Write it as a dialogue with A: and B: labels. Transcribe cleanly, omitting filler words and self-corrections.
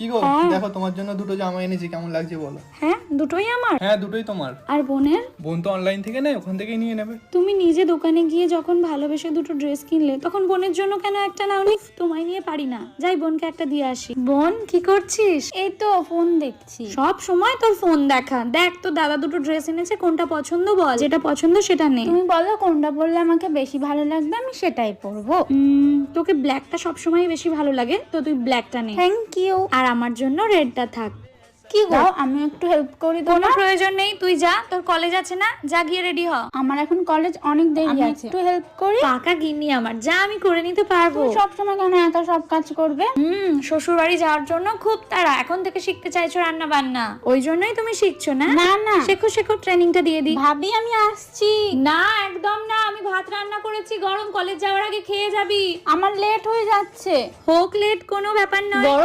A: কি গো,
B: হ্যাঁ।
A: দেখো তোমার জন্য দুটো জামা এনেছি, কেমন লাগছে বলো?
B: হ্যাঁ, দুটোই আমার।
A: হ্যাঁ, দুটোই তোমার।
B: আর বোনের?
A: বোন তো অনলাইন থেকে নেয়, ওখান থেকেই নিয়ে নেবে।
B: তুমি নিজে দোকানে গিয়ে যখন ভালোবেসে দুটো ড্রেস কিনলে, তখন বোনের জন্য কেন একটা নাওনি? তোমায় নিয়ে পারি না, যাই বোনকে একটা দিয়ে আসি। বোন, কি করছিস?
C: এই তো ফোন দেখছি।
B: সব সময় তোর ফোন দেখা। দেখ, তোর দাদা দুটো ড্রেস এনেছে, কোনটা পছন্দ বল, যেটা পছন্দ সেটা নে।
C: তুমি বলো কোনটা পরলে আমাকে বেশি ভালো লাগবে, আমি সেটাই পরবো।
B: তোকে ব্ল্যাকটা সবসময় বেশি ভালো লাগে, তো তুই ব্ল্যাকটা নে।
C: Thank you.
B: আর আমার জন্য রেডটা থাক।
C: কি গো, আমি একটু হেল্প করি
B: কোনো
C: তোমার?
B: প্রয়োজন নেই, তুই যা, তোর কলেজ আছে না, যা গিয়ে রেডি হ।
C: আমার এখন কলেজ অনেক দেরি
B: আমি
C: আছে, একটু হেল্প করি।
B: পাকা গিন্নি আমার, যা আমি করে নিতে পারবো।
C: তুমি সবসময় কেন একা সব কাজ করবে?
B: শ্বশুর বাড়ি যাওয়ার জন্য খুব তাড়া, এখন থেকে শিখতে চাইছো রান্না বান্না, ওই জন্যই তুমি শিখছো না?
C: না না
B: শেখো শেখো, ট্রেনিংটা দিয়ে দিই।
C: ভাবি, আমি আসছি।
B: না, একদম না, আমি ভাত রান্না করেছি গরম, কলেজ যাওয়ার আগে খেয়ে যাবি।
C: আমার লেট হয়ে যাচ্ছে।
B: হোক লেট, কোনো ব্যাপার নয়।
C: বড়